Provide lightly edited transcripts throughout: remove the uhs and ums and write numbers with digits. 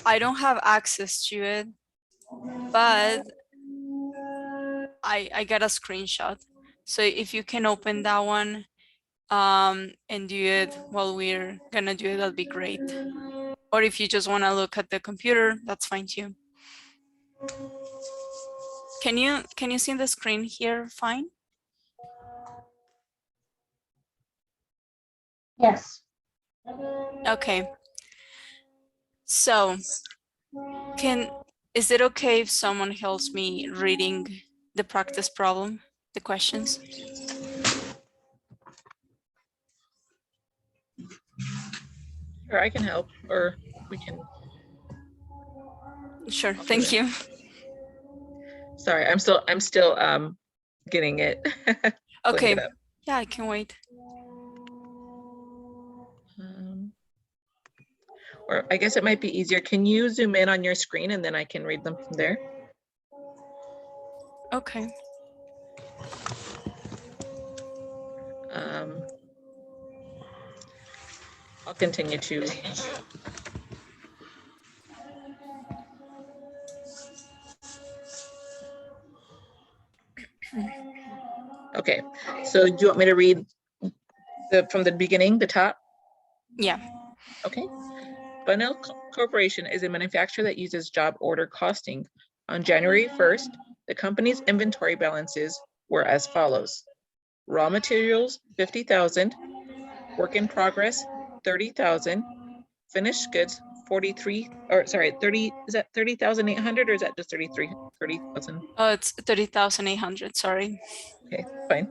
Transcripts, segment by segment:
I don't have access to it, but I got a screenshot. So if you can open that one and do it while we're gonna do it, that'd be great. Or if you just want to look at the computer, that's fine too. Can you see the screen here fine? Yes. Okay. So is it okay if someone helps me reading the practice problem, the questions? Or I can help, or we can. Sure, thank you. Sorry, I'm still getting it. Okay, it up. yeah, I can wait. Or I guess it might be easier. Can you zoom in on your screen and then I can read them from there? Okay. I'll continue to. Okay, so do you want me to read from the beginning, the top? Yeah. Okay. Bunnell Corporation is a manufacturer that uses job order costing. On January 1st, the company's inventory balances were as follows. Raw materials, 50,000. Work in progress, 30,000. Finished goods, 30, is that 30,800 or is that just 30,000? Oh, it's 30,800, sorry. Okay, fine.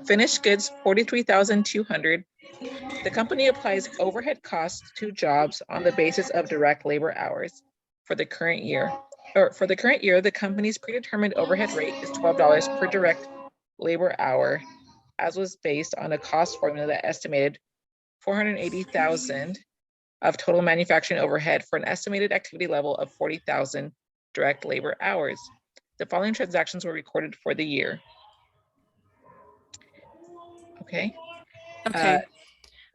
Finished goods, 43,200. The company applies overhead costs to jobs on the basis of direct labor hours for the current year. The company's predetermined overhead rate is $12 per direct labor hour, as was based on a cost formula that estimated 480,000 of total manufacturing overhead for an estimated activity level of 40,000 direct labor hours. The following transactions were recorded for the year. Okay. Okay.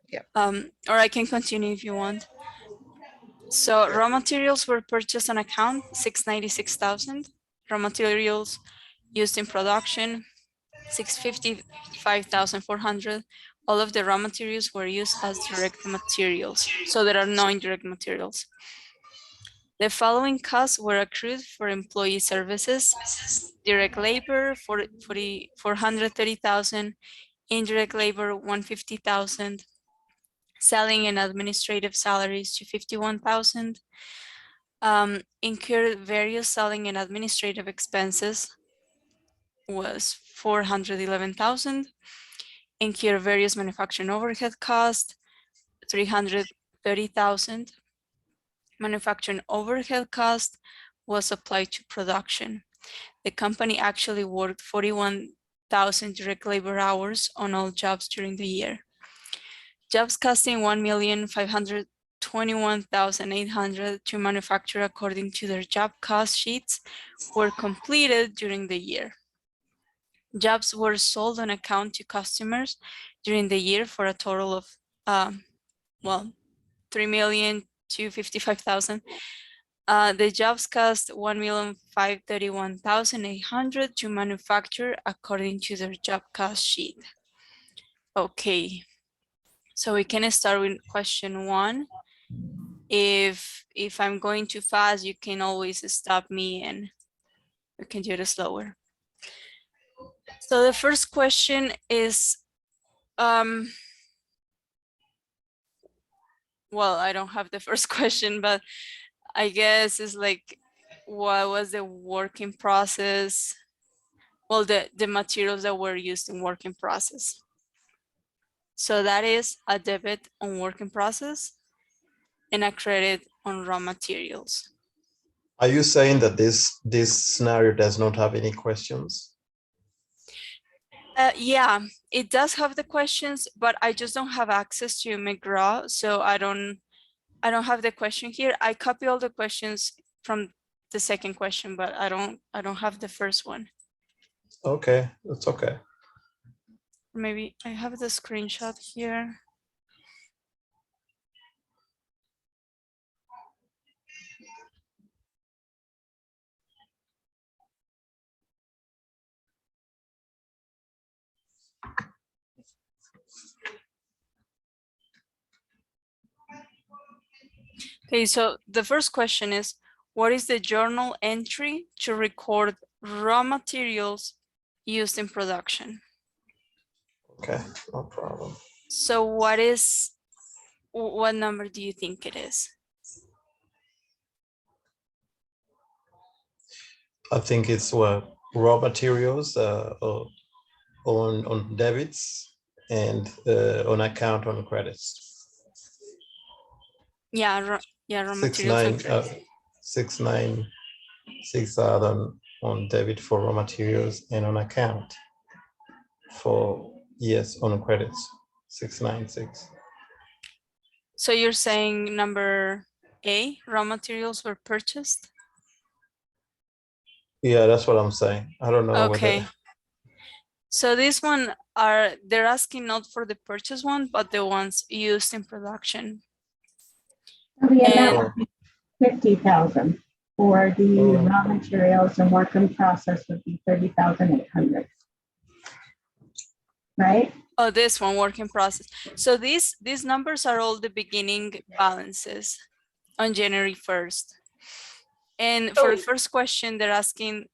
Yeah. Or I can continue if you want. So raw materials were purchased on account, 696,000. Raw materials used in production, 655,400. All of the raw materials were used as direct materials. So there are no indirect materials. The following costs were accrued for employee services: direct labor, 430,000, indirect labor, 150,000, selling and administrative salaries to 51,000, incurred various selling and administrative expenses was 411,000, incurred various manufacturing overhead costs, 330,000. Manufacturing overhead cost was applied to production. The company actually worked 41,000 direct labor hours on all jobs during the year. Jobs costing 1,521,800 to manufacture according to their job cost sheets were completed during the year. Jobs were sold on account to customers during the year for a total of, 3,255,000. The jobs cost 1,531,800 to manufacture according to their job cost sheet. Okay, so we can start with question 1. If I'm going too fast, you can always stop me and we can do it slower. So the first question is, well, I don't have the first question, but I guess it's like, what was the working process? Well, the materials that were used in working process. So that is a debit on working process and a credit on raw materials. Are you saying that this scenario does not have any questions? Yeah, it does have the questions, but I just don't have access to McGraw, so I don't have the question here. I copy all the questions from the second question, but I don't have the first one. Okay, that's okay. Maybe I have the screenshot here. Okay, so the first question is, what is the journal entry to record raw materials used in production? Okay, no problem. So what number do you think it is? I think it's what raw materials on debits and on account on credits. Yeah, raw Six materials nine and credits. 696,000 on debit for raw materials and on account for on credits 696. So you're saying number A, raw materials were purchased? Yeah, that's what I'm saying. I don't know Okay. whether So this one they're asking not for the purchase one, but the ones used in production. The And amount would be 50,000 for the raw materials and work in process would be 30,800. Right? oh, this one, work in process. So these numbers are all the beginning balances on January 1st. And for the first question, they're asking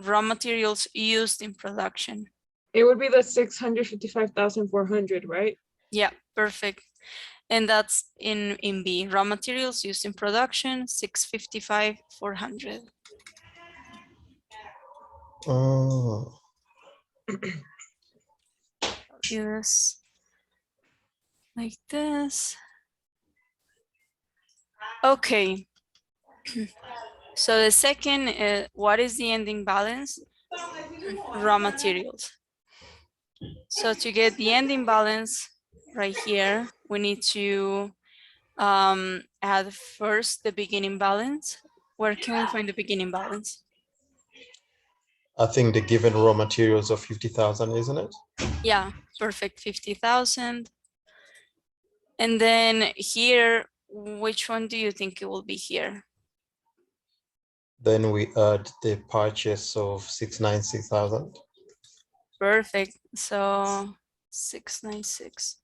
raw materials used in production. It would be the 655,400, right? Yeah, perfect. And that's in B, raw materials used in production, 655,400. Do this like this. Okay. So the second, what is the ending balance? Raw materials. So to get the ending balance right here, we need to add first the beginning balance. Where can we find the beginning balance? I think the given raw materials of 50,000, isn't it? Yeah, perfect, 50,000. And then here, which one do you think it will be here? Then we add the purchase of 696,000. Perfect, so 696.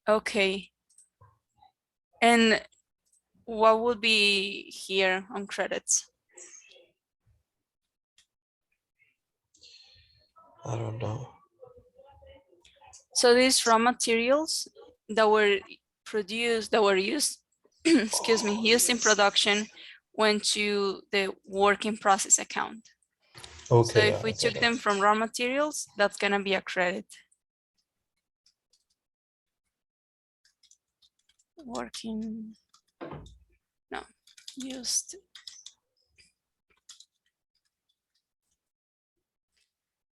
Okay. And what would be here on credits? I don't know. So these raw materials that were produced, that were used, excuse me, used in production went to the work in process account. Okay. So if we took them from raw materials, that's gonna be a credit. Working, no, used.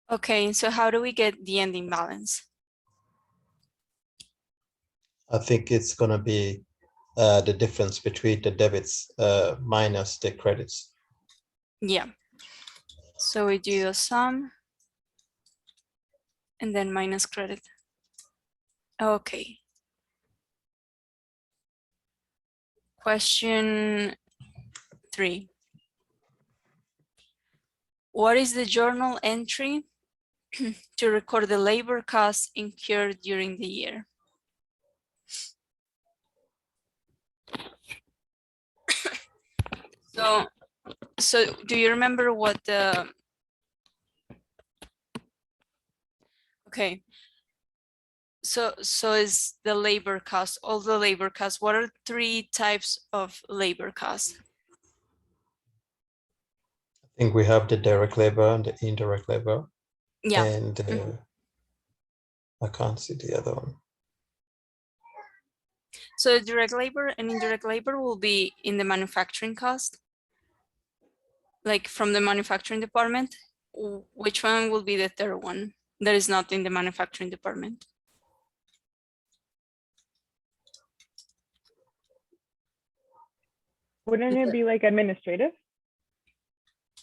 Okay, so how do we get the ending balance? I think it's gonna be the difference between the debits minus the credits. Yeah. So we do a sum and then minus credit. Okay. Question 3. What is the journal entry to record the labor costs incurred during the year? So do you remember what the, okay. So is the labor cost, all the labor costs, what are 3 types of labor costs? I think we have the direct labor and the indirect labor. Yeah. And I can't see the other one. So direct labor and indirect labor will be in the manufacturing cost, like from the manufacturing department. Which one will be the third one that is not in the manufacturing department? Wouldn't it be like administrative?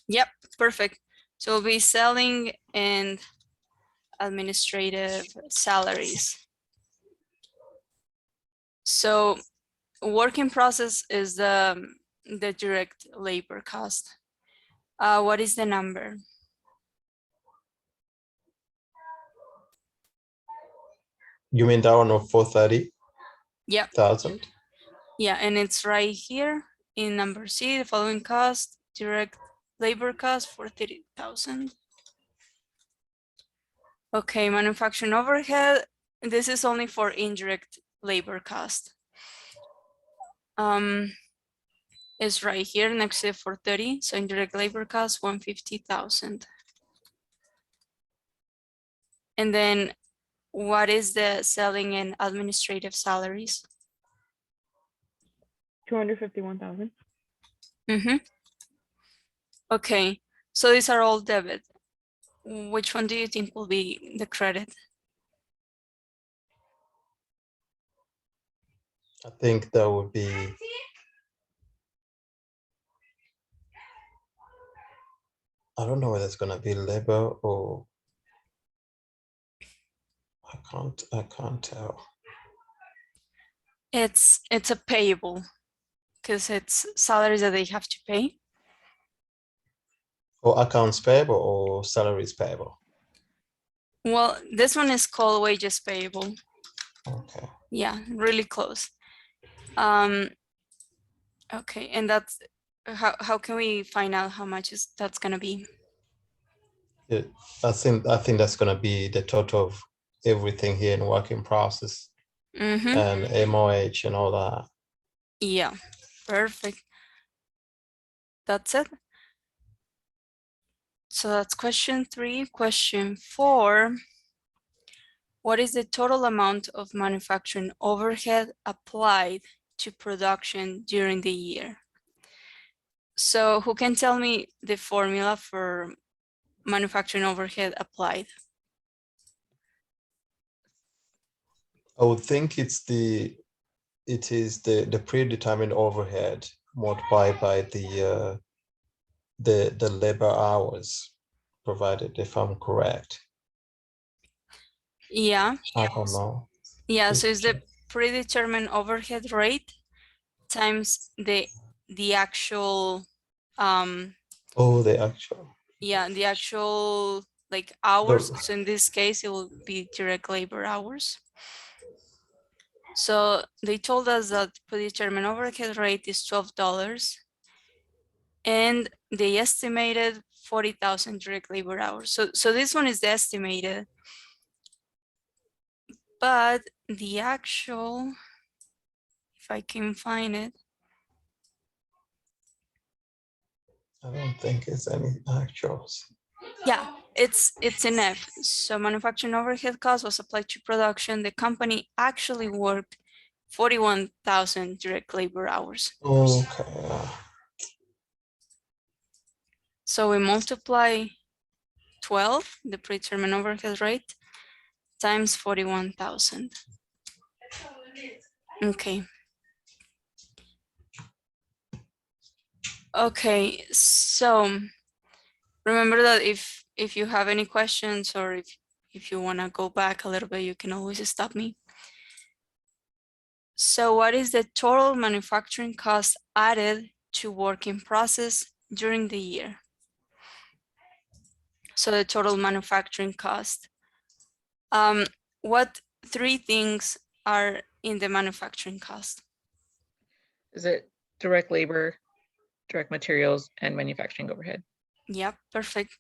Yep, perfect. So it'll be selling and administrative salaries. So work in process is the direct labor cost. What is the number? You mean that one of 430,000? Yep. Yeah, and it's right here in number C, the following cost, direct labor cost for 30,000. Okay, manufacturing overhead. This is only for indirect labor cost. Is right here next to 430. So indirect labor cost 150,000. And then what is the selling and administrative salaries? 251,000. Mm-hmm. Okay, so these are all debit. Which one do you think will be the credit? I think that would be, I don't know whether it's gonna be labor or I can't tell. It's a payable because it's salaries that they have to pay. Or accounts payable or salaries payable. Well, this one is called wages payable. Okay. Yeah, really close. Okay, and that's how can we find out how much that's gonna be? I think that's gonna be the total of everything here in work in process Mm-hmm. and MOH and all that. Yeah, perfect. That's it. So that's question 3. Question 4. What is the total amount of manufacturing overhead applied to production during the year? So who can tell me the formula for manufacturing overhead applied? I would think it is the predetermined overhead multiplied by the labor hours provided, if I'm correct. Yeah. I don't know. Yeah, Please so it's the check. predetermined overhead rate times the actual Oh, the actual. yeah, the actual like hours. So in this case, it will be direct labor hours. So they told us that predetermined overhead rate is $12 and they estimated 40,000 direct labor hours. So this one is the estimated, but the actual, if I can find it, I don't think it's any actuals. yeah, it's in F. So manufacturing overhead cost was applied to production. The company actually worked 41,000 direct labor hours. Okay. So we multiply 12, the predetermined overhead rate, times 41,000. Okay. Okay, so remember that if you have any questions or if you want to go back a little bit, you can always stop me. So what is the total manufacturing cost added to work in process during the year? So the total manufacturing cost. What 3 things are in the manufacturing cost? Is it direct labor, direct materials, and manufacturing overhead? Yep, perfect.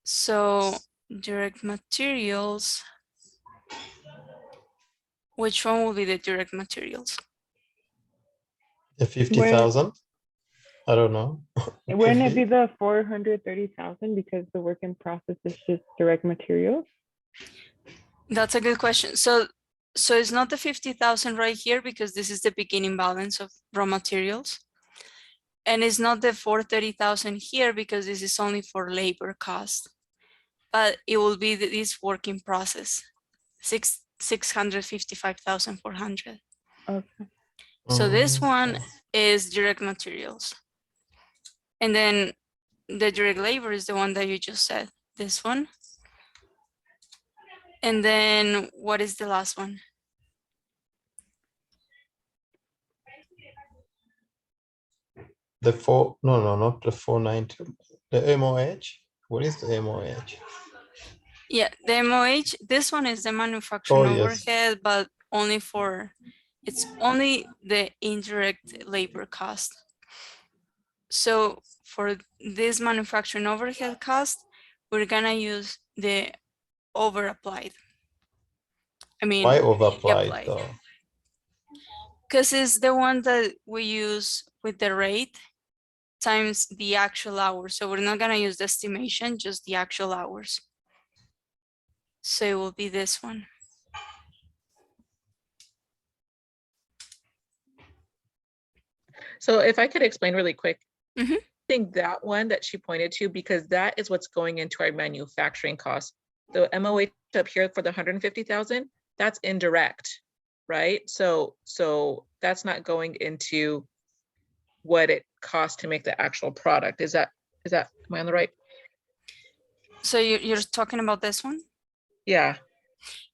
So direct materials, which one will be the direct materials? The 50,000? I don't know. Wouldn't it be the 430,000 because the work in process is just direct materials? That's a good question. So it's not the 50,000 right here because this is the beginning balance of raw materials. And it's not the 430,000 here because this is only for labor cost. But it will be this work in process, 655,400. Okay. So this one Okay. is direct materials. And then the direct labor is the one that you just said, this one. And then what is the last one? The not the 490. The MOH? What is the MOH? Yeah, the MOH, this one is the manufacturing Oh, yes. overhead, but only for It's only the indirect labor cost. So for this manufacturing overhead cost, we're gonna use the over applied. I mean, Why the overapplied applied. though? Because it's the one that we use with the rate times the actual hours. So we're not gonna use the estimation, just the actual hours. So it will be this one. So if I could explain really quick, Mhm. I think that one that she pointed to, because that is what's going into our manufacturing costs. The MOH up here for the 150,000, that's indirect, right? So that's not going into what it costs to make the actual product. Is that, am I on the right? So you're talking about this one? Yeah,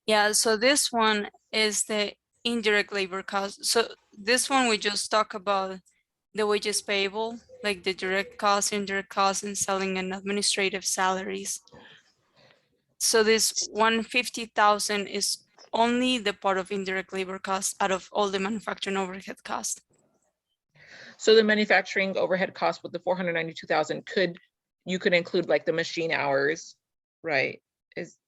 Yeah, so this one is the indirect labor cost. So this one we just talk about the wages payable, like the direct costs, indirect costs, and selling and administrative salaries. So this 150,000 is only the part of indirect labor costs out of all the manufacturing overhead costs. so the manufacturing overhead cost with the 492,000 you could include like the machine hours, right? Is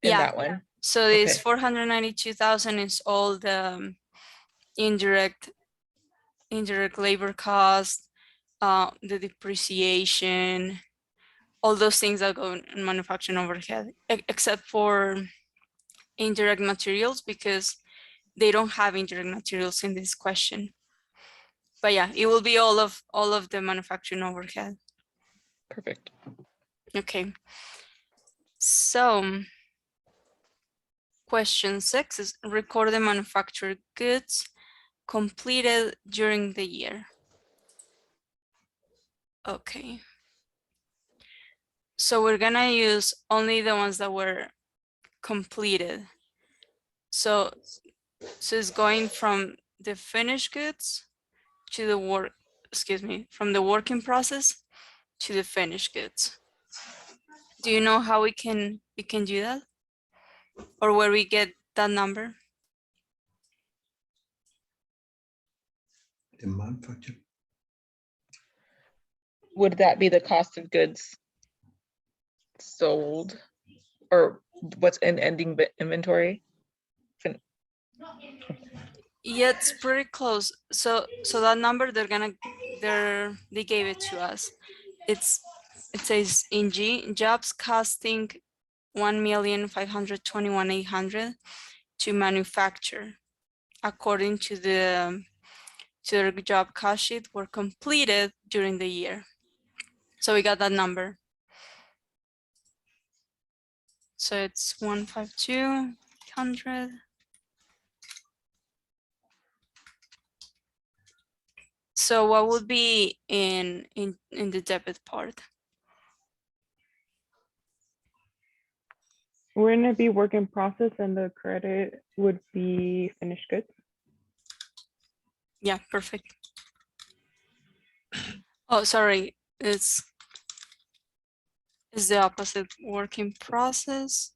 in Yeah. that one. So this Okay. 492,000 is all the indirect labor cost, the depreciation, all those things that go in manufacturing overhead, except for indirect materials, because they don't have indirect materials in this question. But yeah, it will be all of the manufacturing overhead. Perfect. Okay. So question 6 is record the manufactured goods completed during the year. Okay. So we're gonna use only the ones that were completed. So it's going from the finished goods to the work, excuse me, from the working process to the finished goods. Do you know how we can do that? Or where we get that number? The manufacture. Would that be the cost of goods sold, or what's in ending inventory? Yeah, it's pretty close. So that number they gave it to us. It says in jobs costing 1,521,800 to manufacture, according to their job cost sheet, were completed during the year. So we got that number. So it's 152,800. So what would be in the debit part? Wouldn't it be work in process and the credit would be finished goods? Yeah, perfect. Oh, sorry, it's the opposite, work in process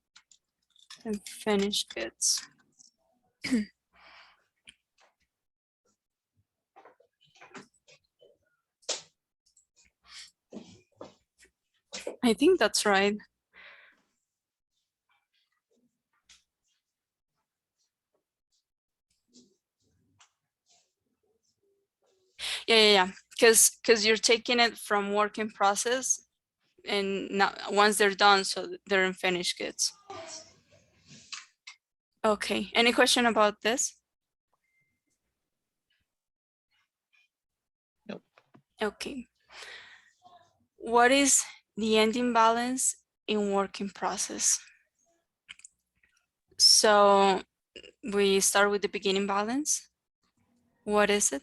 and finished goods. I think that's right. Yeah. Because you're taking it from work in process, and now once they're done, so they're in finished goods. Okay, any question about this? Nope. Okay. What is the ending balance in work in process? So we start with the beginning balance. What is it?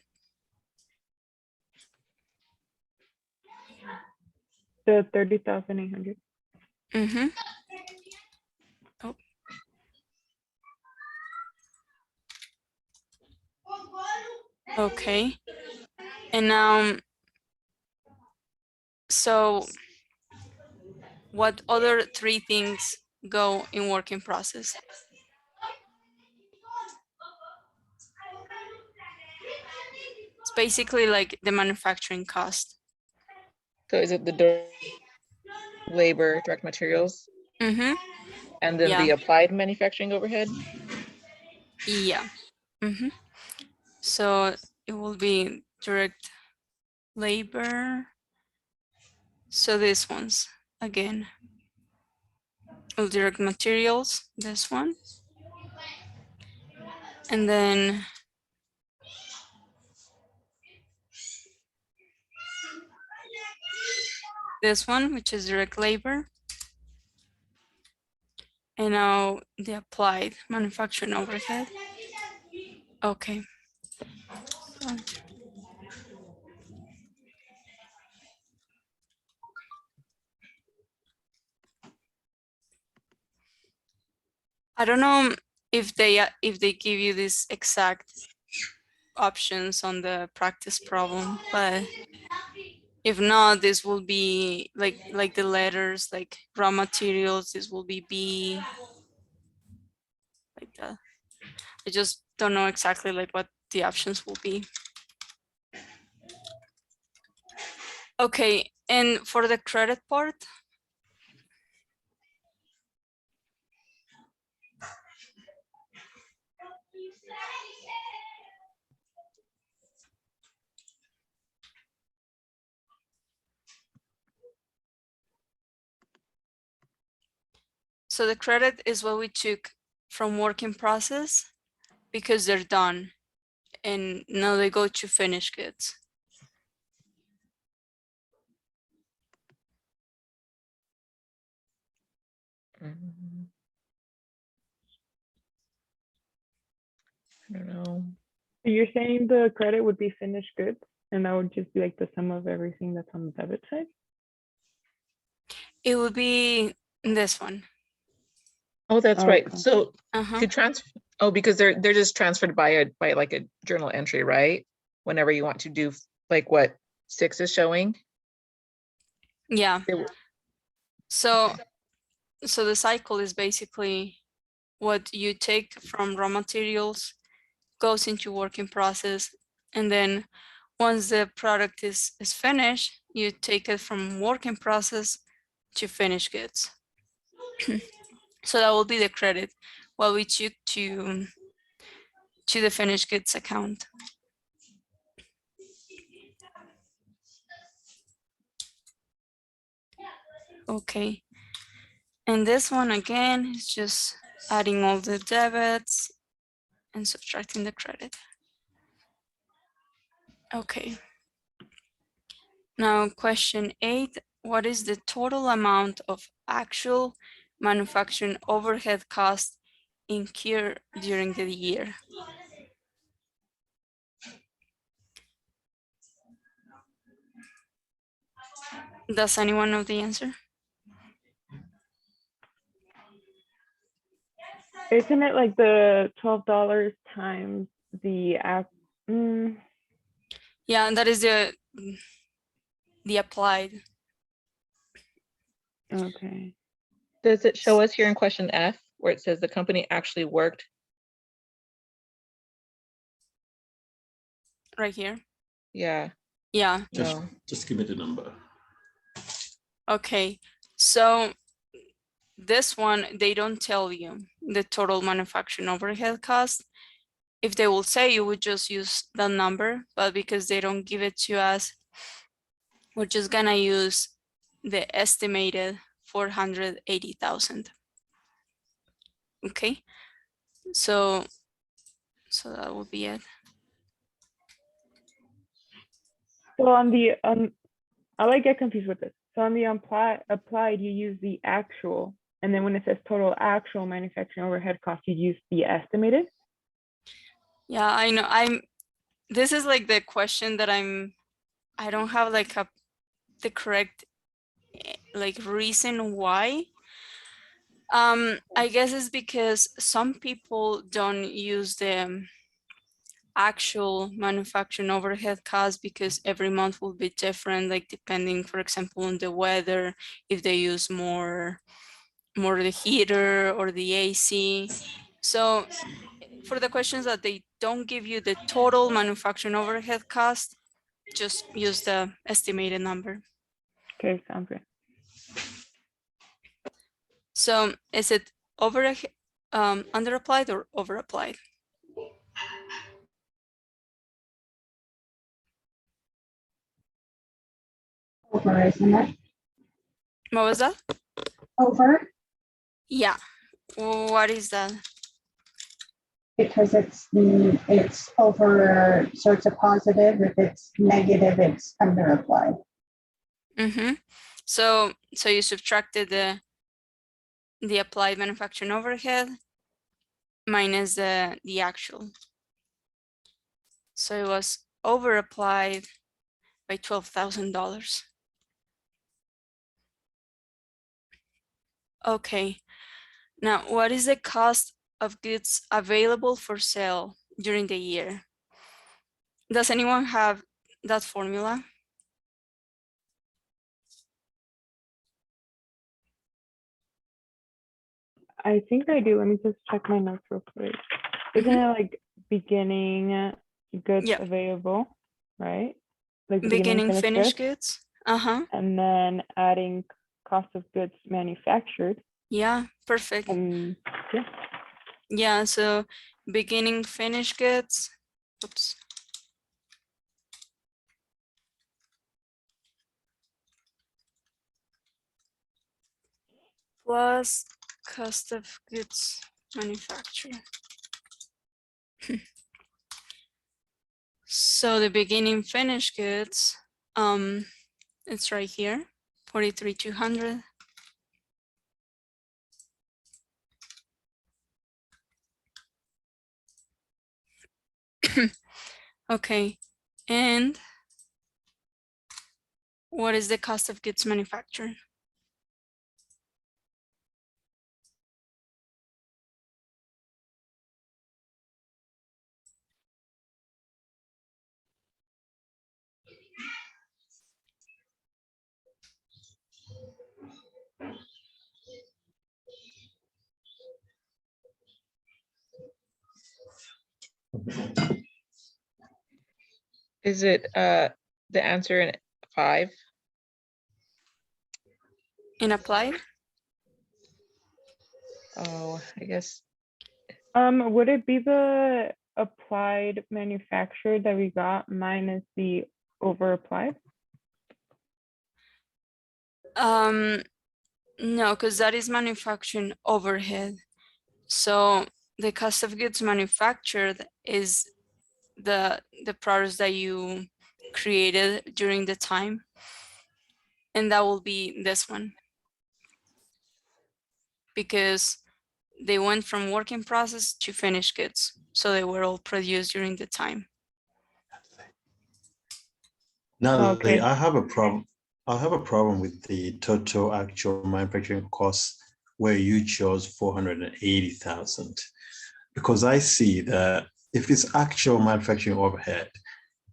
The 30,800. Mm-hmm. Oh. Okay. And so what other 3 things go in work in process? basically like the manufacturing cost. So is it the direct labor, direct materials, Mm-hmm. and then the Yeah. applied manufacturing overhead? Yeah. Mm-hmm. So it will be direct labor. So this one's again. Direct materials, this one. And then this one, which is direct labor. And now the applied manufacturing overhead. Okay. So, I don't know if they give you these exact options on the practice problem, but if not, this will be like the letters, like raw materials. This will be B, like that. I just don't know exactly like what the options will be. Okay, and for the credit part, so the credit is what we took from work in process because they're done and now they go to finished goods. Mm, I don't know. So you're saying the credit would be finished goods, and that would just be like the sum of everything that's on the debit side? It would be this one. Oh, that's right. Okay. So Uh-huh. to transfer, oh, because they're just transferred by like a journal entry, right? Whenever you want to do like what 6 is showing. Yeah. They will- So the cycle is basically what you take from raw materials goes into work in process, and then once the product is finished, you take it from work in process to finished goods. So that will be the credit what we took to the finished goods account. Okay, and this one again is just adding all the debits and subtracting the credit. Okay. Now question 8, what is the total amount of actual manufacturing overhead costs incurred during the year? Does anyone know the answer? Isn't it like the $12 times the Yeah, and that is the applied. okay. Does it show us here in question F where it says the company actually worked? Right here. Yeah, Yeah. no. Just give me the number. Okay. So this one, they don't tell you the total manufacturing overhead cost. If they will say, you would just use the number, but because they don't give it to us, we're just gonna use the estimated 480,000. Okay, so that will be it. So on the I like get confused with this. So on the applied, you use the actual, and then when it says total actual manufacturing overhead cost, you use the estimated. Yeah, I know. This is like the question that I don't have like the correct like reason why. I guess it's because some people don't use the actual manufacturing overhead costs because every month will be different, like depending, for example, on the weather, if they use more the heater or the AC. So for the questions that they don't give you the total manufacturing overhead cost, just use the estimated number. Okay, sounds good. So is it under applied or over applied? Over, isn't it? What was that? Over, Yeah. What is that? because it's over, so it's a positive. If it's negative, it's under applied. Mm-hmm. So you subtracted the applied manufacturing overhead minus the actual. So it was over applied by $12,000. Okay. Now, what is the cost of goods available for sale during the year? Does anyone have that formula? I think I do. Let me just check my notes real quick. Isn't it like beginning goods Yep. available, right? Like the Beginning finished finished goods, goods? Uh-huh. and then adding cost of goods manufactured. Yeah, perfect. And yeah, Yeah, so beginning finished goods. Oops. Plus cost of goods manufactured. So the beginning finished goods, it's right here, 43,200. Okay, and what is the cost of goods manufactured? Is it the answer in 5? In applied? Oh, I guess. would it be the applied manufactured that we got minus the over applied? No, because that is manufacturing overhead. So the cost of goods manufactured is the products that you created during the time. And that will be this one. Because they went from work in process to finished goods. So they were all produced during the time. Now, Okay. I have a problem. I have a problem with the total actual manufacturing costs where you chose 480,000, because I see that if it's actual manufacturing overhead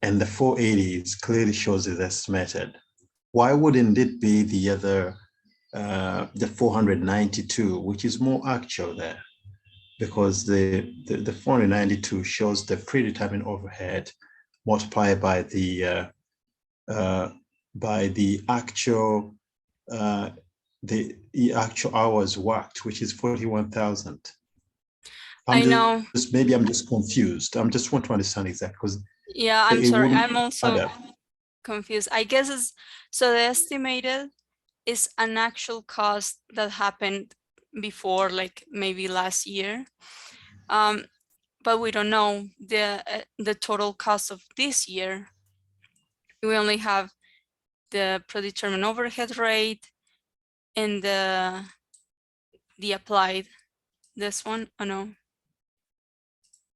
and the 480 clearly shows it's estimated, why wouldn't it be the other, the 492, which is more actual there? Because the 492 shows the predetermined overhead multiplied by the actual the actual hours worked, which is 41,000. I know. Maybe I'm just confused. I'm just want to understand exactly, because Yeah, I'm sorry. I'm add also up. confused. I guess it's so the estimated is an actual cost that happened before, like maybe last year. But we don't know the total cost of this year. We only have the predetermined overhead rate and the applied. This one, oh no.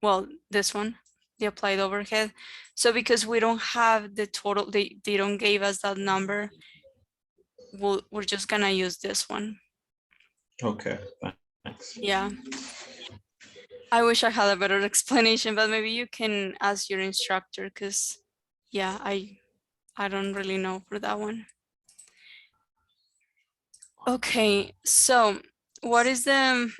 Well, this one, the applied overhead. So because we don't have the total, they don't give us that number, we're just gonna use this one. Okay, thanks. Yeah. I wish I had a better explanation, but maybe you can ask your instructor, because yeah, I don't really know for that one. Okay, so what is the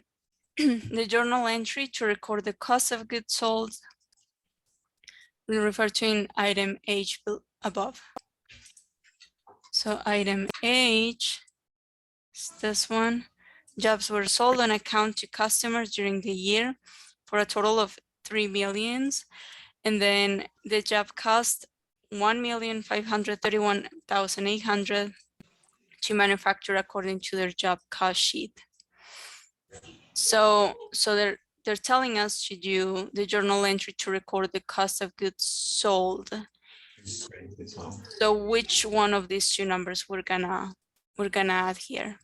the journal entry to record the cost of goods sold we refer to in item H above. So item H is this one. Jobs were sold on account to customers during the year for a total of 3 millions. And then the job cost 1,531,800 to manufacture according to their job cost sheet. So they're telling us to do the journal entry to record the cost of goods sold. So which one of these two numbers we're gonna add here?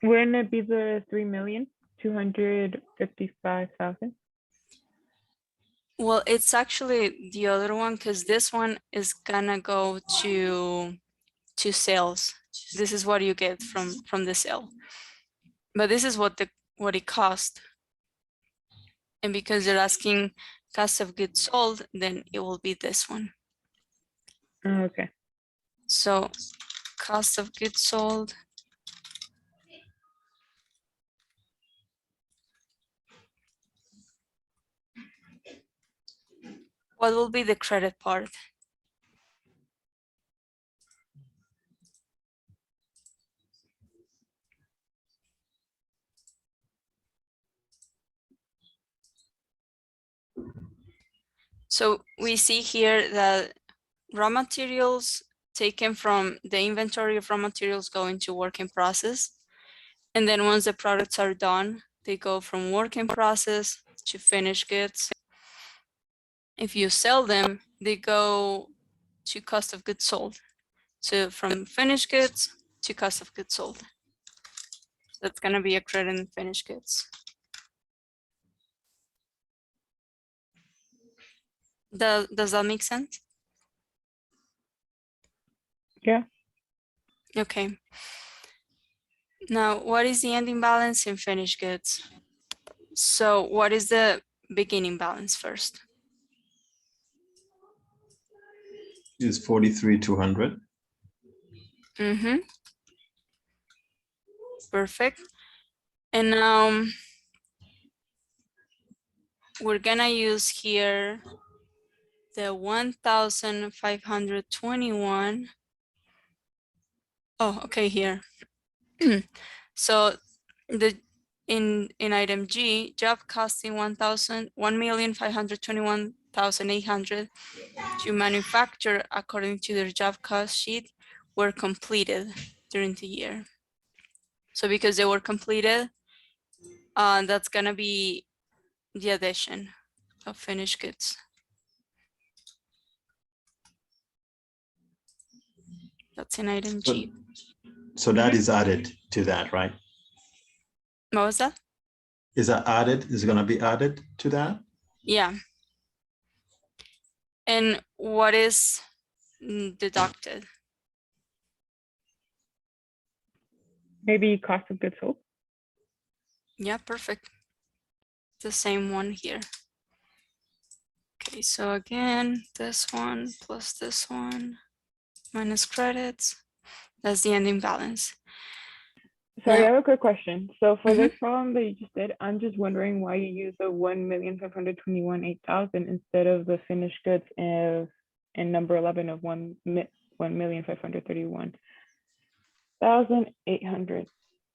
Wouldn't it be the 3,255,000? Well, it's actually the other one because this one is gonna go to sales. This is what you get from the sale. But this is what it cost. And because they're asking cost of goods sold, then it will be this one. Oh, okay. So cost of goods sold. What will be the credit part? So we see here that raw materials taken from the inventory of raw materials go into work in process. And then once the products are done, they go from work in process to finished goods. If you sell them, they go to cost of goods sold. So from finished goods to cost of goods sold. That's gonna be a credit in finished goods. Does that make sense? Yeah. Okay. Now, what is the ending balance in finished goods? So what is the beginning balance first? Is 43,200. Mm-hmm. Perfect. And now we're gonna use here the 1,521. Oh, okay, here. So in item G, job costing 1,521,800 to manufacture according to their job cost sheet were completed during the year. So because they were completed, that's gonna be the addition of finished goods. That's in item G. So that is added to that, right? What was that? Is that added? Is it going to be added to that? Yeah. And what is deducted? Maybe cost of goods sold. Yeah, perfect. The same one here. Okay, so again, this one plus this one minus credits. That's the ending balance. Sorry, Now- I have a quick question. So for Mhm. this problem that you just did, I'm just wondering why you use the 1,521,800 instead of the finished goods in number 11 of 1,531,800.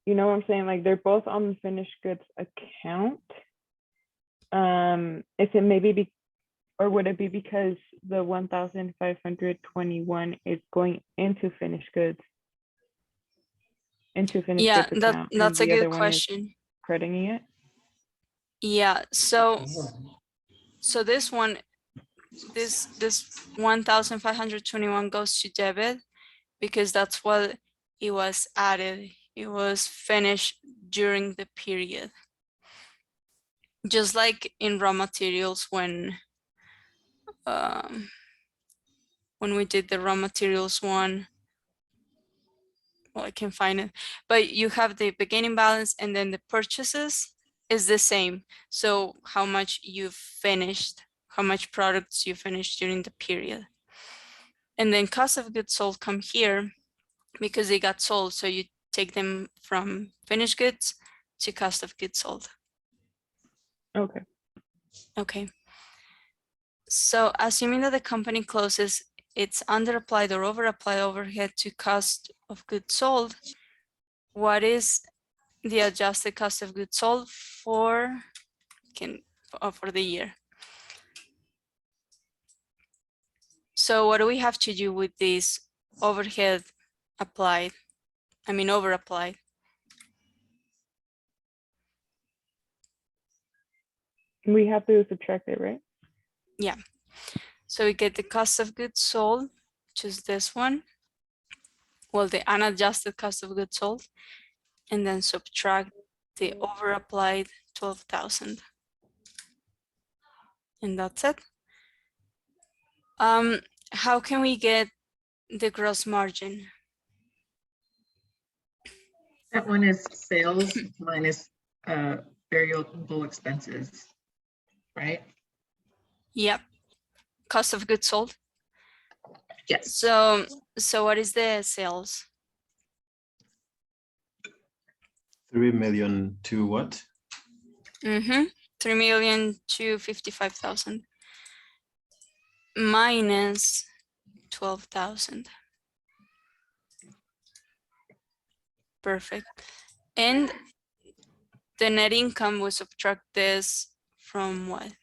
You know what I'm saying? Like they're both on the finished goods account. Is it maybe or would it be because the 1,521 is going into finished goods? Into finished Yeah, goods account, and that's a the other good one is question. crediting it? Yeah, so this one, this 1,521 goes to debit because that's what it was added. It was finished during the period. Just like in raw materials when we did the raw materials one. Well, I can find it, but you have the beginning balance and then the purchases is the same. So how much you've finished, how much products you finished during the period. And then cost of goods sold come here because they got sold. So you take them from finished goods to cost of goods sold. Okay. Okay. So assuming that the company closes its underapplied or overapplied overhead to cost of goods sold, what is the adjusted cost of goods sold for the year? So what do we have to do with this overhead applied? I mean, over applied. We have to subtract it, right? Yeah. So we get the cost of goods sold, which is this one. Well, the unadjusted cost of goods sold, and then subtract the over applied 12,000. And that's it. How can we get the gross margin? That one is sales minus variable expenses, right? Yep. Cost of goods sold. Yes. So what is the sales? 3 million to what? 3,255,000 minus 12,000. Perfect. And the net income, we subtract this from what?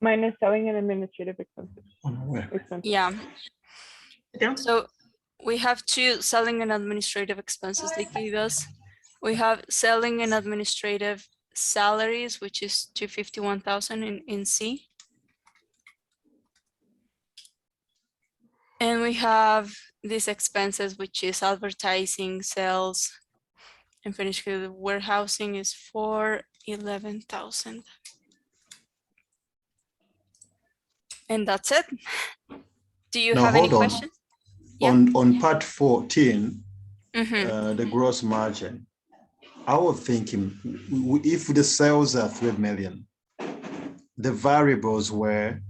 Minus selling and administrative expenses. Where? Yeah. Yeah. So we have two selling and administrative expenses liquidados. We have selling and administrative salaries, which is 251,000 in C. And we have these expenses, which is advertising, sales, and finished good warehousing is 411,000. And that's it. Do you Now, have any hold on. questions? Yeah. On part 14, Mm-hmm. the gross margin, I was thinking if the sales are 3 million, the variables were,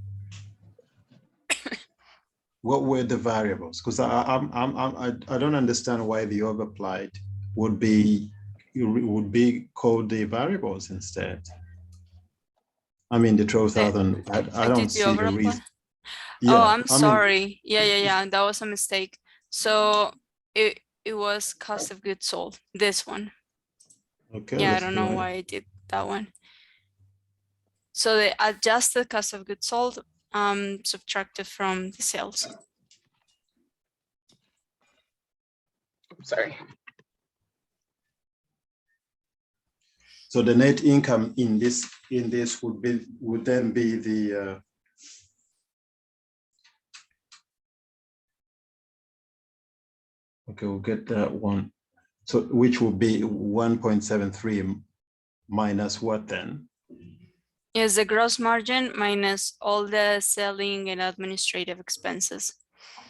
what were the variables? Because I don't understand why the overapplied would be called the variables instead. I mean, the 12,000, I don't see the reason. Yeah, oh, I'm I sorry. mean, Yeah, that was a mistake. So it was cost of goods sold, this one. Okay. Yeah, I don't know why I did that one. So the adjusted cost of goods sold subtracted from the sales. Sorry. So the net income in this would then be the okay, we'll get that one. So which will be 1.73 minus what then? Is the gross margin minus all the selling and administrative expenses.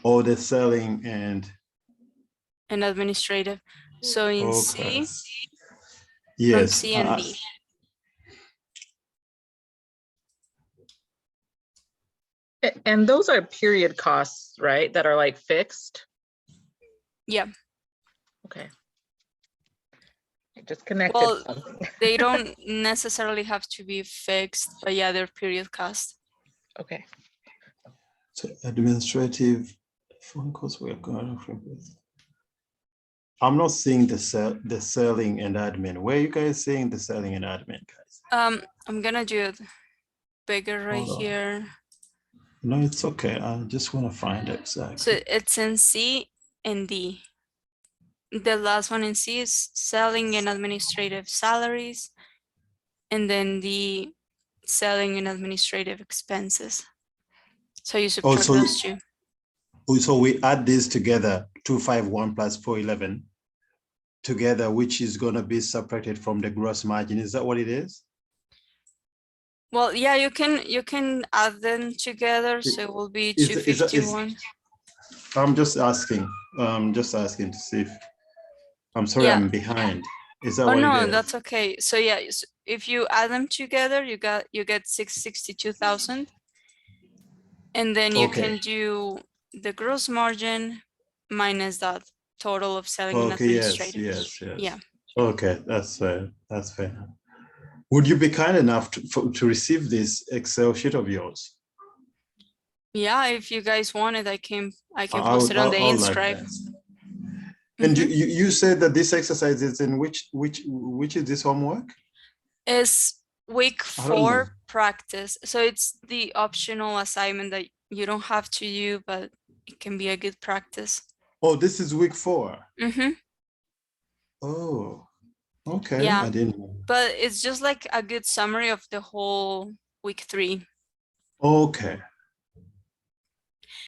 All the selling and administrative. So in okay. C, Yes, from C and D. And those are period costs, right? That are like fixed? Yeah. Okay. I just connected. Well, they don't necessarily have to be fixed, but yeah, they're period costs. Okay. So administrative phone calls we are going with. I'm not seeing the selling and admin. Where are you guys seeing the selling and admin, guys? I'm gonna do it bigger right here. No, it's okay. I just want to find it exactly. So it's in C and D. The last one in C is selling and administrative salaries, and then the selling and administrative expenses. So you subtract those two. So we add this together, 251 plus 411 together, which is going to be separated from the gross margin. Is that what it is? Well, yeah, you can add them together, so it will be 251. I'm just asking to see if, I'm sorry, yeah. I'm behind. Is that Oh what no, it is? that's okay. So yeah, if you add them together, you get 662,000. And then you Okay. can do the gross margin minus that total of selling and Okay, yes, administrative. yes, yes. Yeah. Okay, that's fair. That's fair. Would you be kind enough to receive this Excel sheet of yours? Yeah, if you guys want it, I can I post it on the I'll like InScribe. that. And you said that this exercise is in which is this homework? It's week I don't know. 4 practice. So it's the optional assignment that you don't have to do, but it can be a good practice. Oh, this is week 4. Mm-hmm. Oh, okay. Yeah. I didn't know. But it's just like a good summary of the whole week 3. Okay,